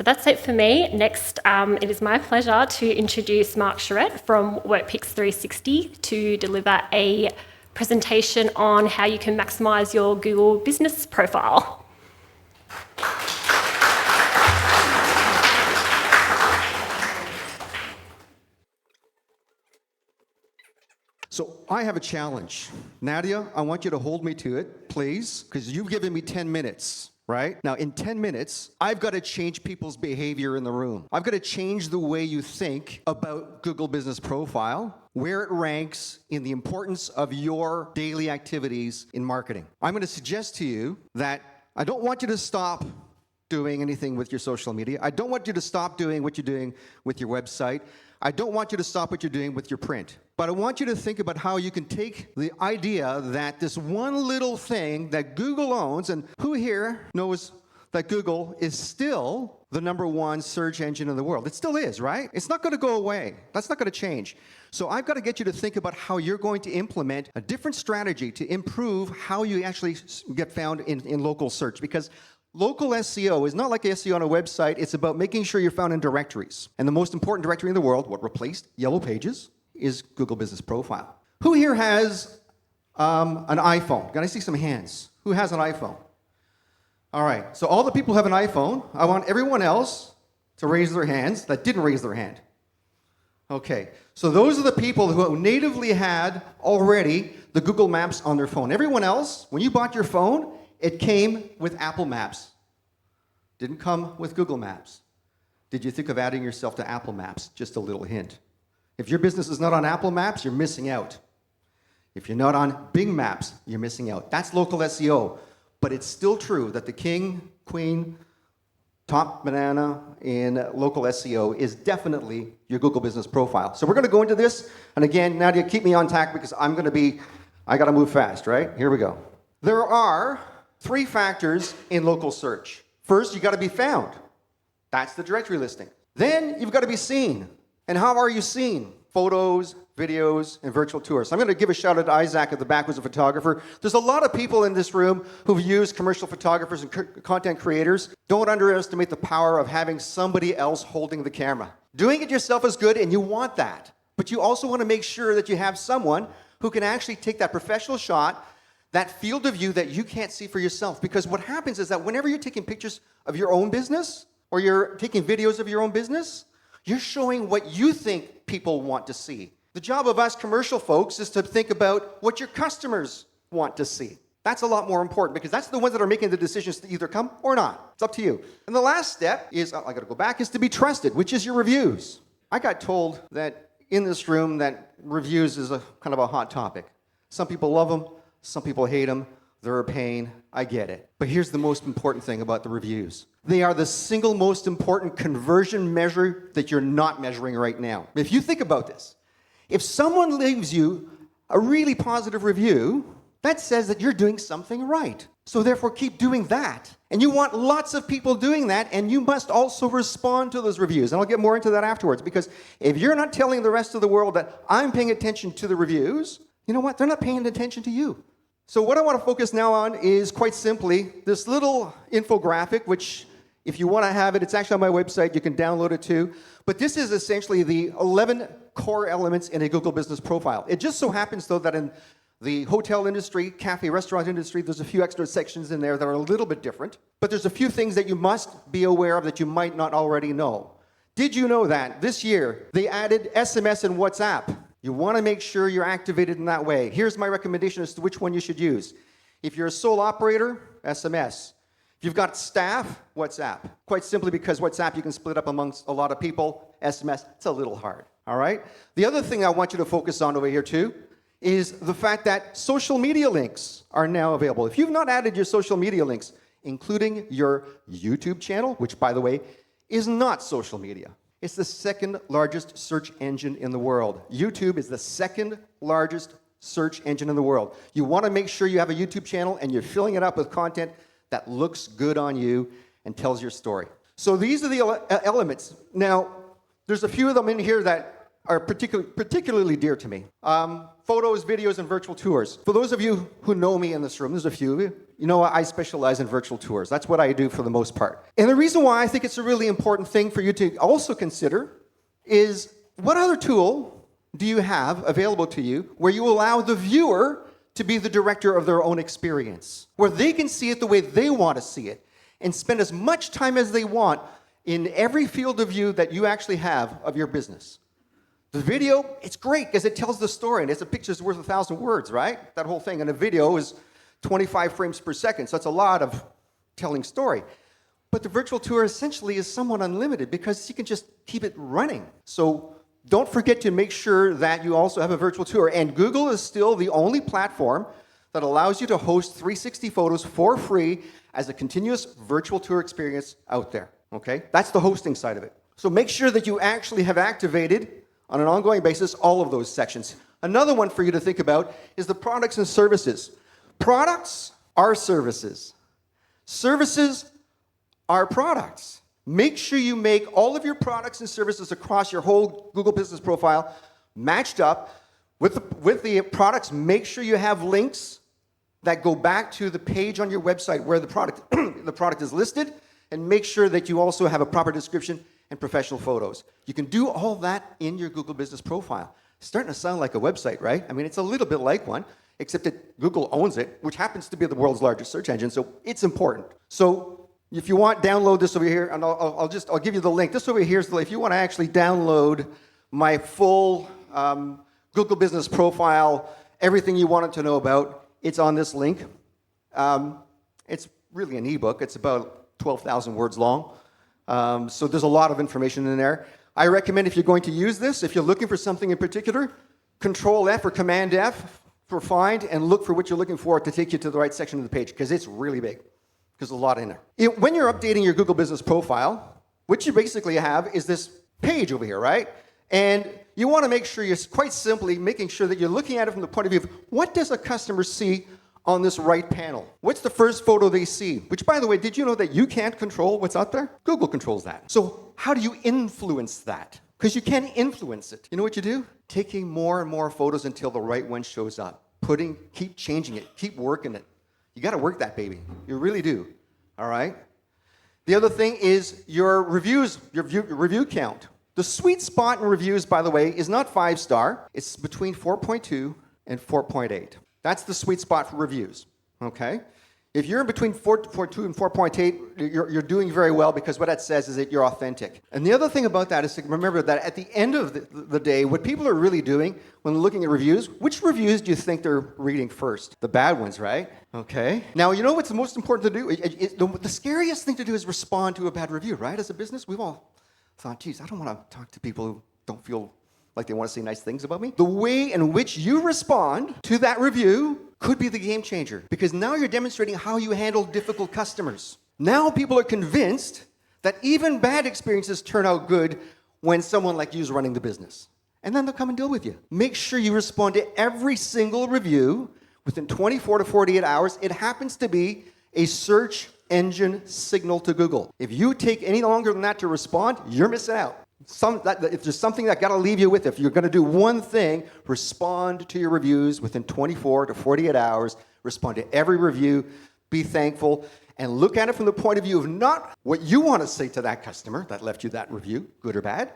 So that's it for me. Next, it is my pleasure to introduce Mark Charette from WorkPix 360 to deliver a presentation on how you can maximise your Google business profile. So I have a challenge. Nadia, I want you to hold me to it, please, because you've given me 10 minutes, right? Now, in 10 minutes, I've got to change people's behavior in the room. I've got to change the way you think about Google Business Profile, where it ranks in the importance of your daily activities in marketing. I'm going to suggest to you that I don't want you to stop doing anything with your social media. I don't want you to stop doing what you're doing with your website. I don't want you to stop what you're doing with your print. But I want you to think about how you can take the idea that this one little thing that Google owns, and who here knows that Google is still the #1 search engine in the world? It still is, right? It's not going to go away. That's not going to change. So I've got to get you to think about how you're going to implement a different strategy to improve how you actually get found in local search. Because local SEO is not like SEO on a website. It's about making sure you're found in directories. And the most important directory in the world, what replaced Yellow Pages, is Google Business Profile. Who here has an iPhone? Can I see some hands? Who has an iPhone? All right, so all the people who have an iPhone, I want everyone else to raise their hands that didn't raise their hand. Okay, so those are the people who natively had already the Google Maps on their phone. Everyone else, when you bought your phone, it came with Apple Maps. Didn't come with Google Maps. Did you think of adding yourself to Apple Maps? Just a little hint. If your business is not on Apple Maps, you're missing out. If you're not on Bing Maps, you're missing out. That's local SEO. But it's still true that the king, queen, top banana in local SEO is definitely your Google Business Profile. So we're going to go into this. And again, Nadia, keep me on tack because I got to move fast, right? Here we go. There are 3 factors in local search. First, you got to be found. That's the directory listing. Then you've got to be seen. And how are you seen? Photos, videos, and virtual tours. So I'm going to give a shout out to Isaac at the back, who's a photographer. There's a lot of people in this room who've used commercial photographers and content creators. Don't underestimate the power of having somebody else holding the camera. Doing it yourself is good, and you want that. But you also want to make sure that you have someone who can actually take that professional shot, that field of view that you can't see for yourself. Because what happens is that whenever you're taking pictures of your own business, or you're taking videos of your own business, you're showing what you think people want to see. The job of us commercial folks is to think about what your customers want to see. That's a lot more important because that's the ones that are making the decisions to either come or not. It's up to you. And the last step is, I got to go back, is to be trusted, which is your reviews. I got told that in this room that reviews is a kind of a hot topic. Some people love them, some people hate them. They're a pain. I get it. But here's the most important thing about the reviews. They are the single most important conversion measure that you're not measuring right now. If you think about this, if someone leaves you a really positive review, that says that you're doing something right. So therefore, keep doing that. And you want lots of people doing that, and you must also respond to those reviews. And I'll get more into that afterwards, because if you're not telling the rest of the world that I'm paying attention to the reviews, you know what? They're not paying attention to you. So what I want to focus now on is quite simply this little infographic, which if you want to have it, it's actually on my website. You can download it too. But this is essentially the 11 core elements in a Google Business Profile. It just so happens, though, that in the hotel industry, cafe, restaurant industry, there's a few extra sections in there that are a little bit different. But there's a few things that you must be aware of that you might not already know. Did you know that this year they added SMS and WhatsApp? You want to make sure you're activated in that way. Here's my recommendation as to which one you should use. If you're a sole operator, SMS. If you've got staff, WhatsApp. Quite simply because WhatsApp you can split up amongst a lot of people. SMS, it's a little hard. All right? The other thing I want you to focus on over here too is the fact that social media links are now available. If you've not added your social media links, including your YouTube channel, which by the way, is not social media. It's the second largest search engine in the world. YouTube is the second largest search engine in the world. You want to make sure you have a YouTube channel and you're filling it up with content that looks good on you and tells your story. So these are the elements. Now, there's a few of them in here that are particularly dear to me. Photos, videos, and virtual tours. For those of you who know me in this room, there's a few of you, you know I specialize in virtual tours. That's what I do for the most part. And the reason why I think it's a really important thing for you to also consider is what other tool do you have available to you where you allow the viewer to be the director of their own experience, where they can see it the way they want to see it and spend as much time as they want in every field of view that you actually have of your business. The video, it's great because it tells the story, and it's a picture's worth 1,000 words, right? That whole thing. And a video is 25 frames per second, so that's a lot of telling story. But the virtual tour essentially is somewhat unlimited because you can just keep it running. So don't forget to make sure that you also have a virtual tour. And Google is still the only platform that allows you to host 360 photos for free as a continuous virtual tour experience out there, okay? That's the hosting side of it. So make sure that you actually have activated on an ongoing basis all of those sections. Another one for you to think about is the products and services. Products are services. Services are products. Make sure you make all of your products and services across your whole Google Business Profile matched up with the products. Make sure you have links that go back to the page on your website where the product is listed, and make sure that you also have a proper description and professional photos. You can do all that in your Google Business Profile. It's starting to sound like a website, right? I mean, it's a little bit like one, except that Google owns it, which happens to be the world's largest search engine, so it's important. So if you want, download this over here, and I'll give you the link. This over here is if you want to actually download my full Google Business Profile, everything you wanted to know about, it's on this link. It's really an ebook. It's about 12,000 words long. So there's a lot of information in there. I recommend if you're going to use this, if you're looking for something in particular, Control F or Command F for find and look for what you're looking for to take you to the right section of the page, because it's really big. There's a lot in there. When you're updating your Google Business Profile, what you basically have is this page over here, right? And you want to make sure you're quite simply making sure that you're looking at it from the point of view of what does a customer see on this right panel? What's the first photo they see? Which, by the way, did you know that you can't control what's out there? Google controls that. So how do you influence that? Because you can influence it. You know what you do? Taking more and more photos until the right one shows up. Keep changing it, keep working it. You got to work that baby. You really do. All right? The other thing is your reviews, your review count. The sweet spot in reviews, by the way, is not 5-star. It's between 4.2 and 4.8. That's the sweet spot for reviews. Okay? If you're in between 4.2 and 4.8, you're doing very well, because what that says is that you're authentic. And the other thing about that is to remember that at the end of the day, what people are really doing when looking at reviews, which reviews do you think they're reading first? The bad ones, right? Okay. Now, you know what's the most important to do? The scariest thing to do is respond to a bad review, right? As a business, we've all thought, geez, I don't want to talk to people who don't feel like they want to say nice things about me. The way in which you respond to that review could be the game changer, because now you're demonstrating how you handle difficult customers. Now people are convinced that even bad experiences turn out good when someone like you is running the business. And then they'll come and deal with you. Make sure you respond to every single review within 24 to 48 hours. It happens to be a search engine signal to Google. If you take any longer than that to respond, you're missing out. If there's something that got to leave you with, if you're going to do one thing, respond to your reviews within 24 to 48 hours. Respond to every review. Be thankful. And look at it from the point of view of not what you want to say to that customer that left you that review, good or bad.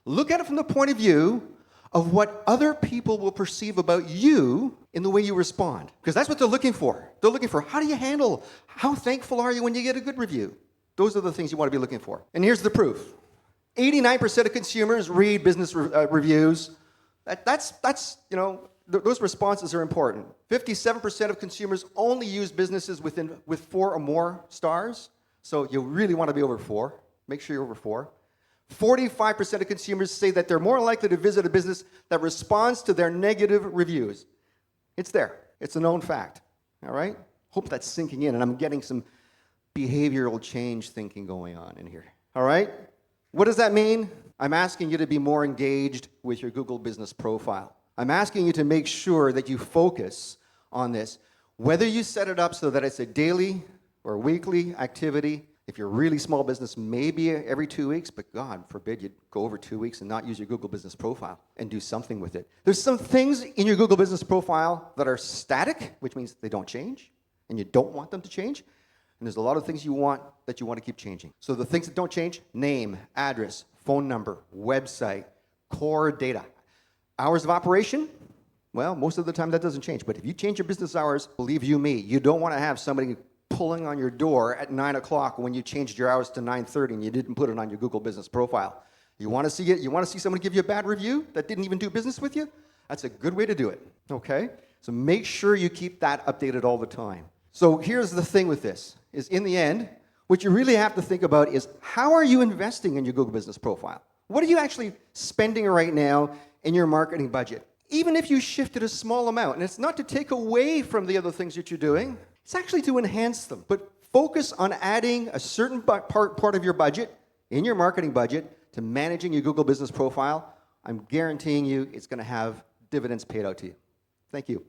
Look at it from the point of view of what other people will perceive about you in the way you respond. Because that's what they're looking for. They're looking for, how do you handle, how thankful are you when you get a good review? Those are the things you want to be looking for. And here's the proof. 89% of consumers read business reviews. Those responses are important. 57% of consumers only use businesses with 4 or more stars. So you really want to be over 4. Make sure you're over 4. 45% of consumers say that they're more likely to visit a business that responds to their negative reviews. It's there. It's a known fact. All right? Hope that's sinking in, and I'm getting some behavioral change thinking going on in here. All right? What does that mean? I'm asking you to be more engaged with your Google Business Profile. I'm asking you to make sure that you focus on this. Whether you set it up so that it's a daily or weekly activity, If you're a really small business, maybe every 2 weeks, but God forbid you go over 2 weeks and not use your Google Business Profile and do something with it. There's some things in your Google Business Profile that are static, which means they don't change, and you don't want them to change. And there's a lot of things you want to keep changing. So the things that don't change: name, address, phone number, website, core data. Hours of operation, well, most of the time that doesn't change. But if you change your business hours, believe you me, you don't want to have somebody pulling on your door at 9 o'clock when you changed your hours to 9:30 and you didn't put it on your Google Business Profile. You want to see it? You want to see someone give you a bad review that didn't even do business with you? That's a good way to do it, okay? So make sure you keep that updated all the time. So here's the thing with this, is in the end, what you really have to think about is, how are you investing in your Google Business Profile? What are you actually spending right now in your marketing budget? Even if you shifted a small amount, and it's not to take away from the other things that you're doing, it's actually to enhance them. But focus on adding a certain part of your budget, in your marketing budget, to managing your Google Business Profile. I'm guaranteeing you it's going to have dividends paid out to you. Thank you.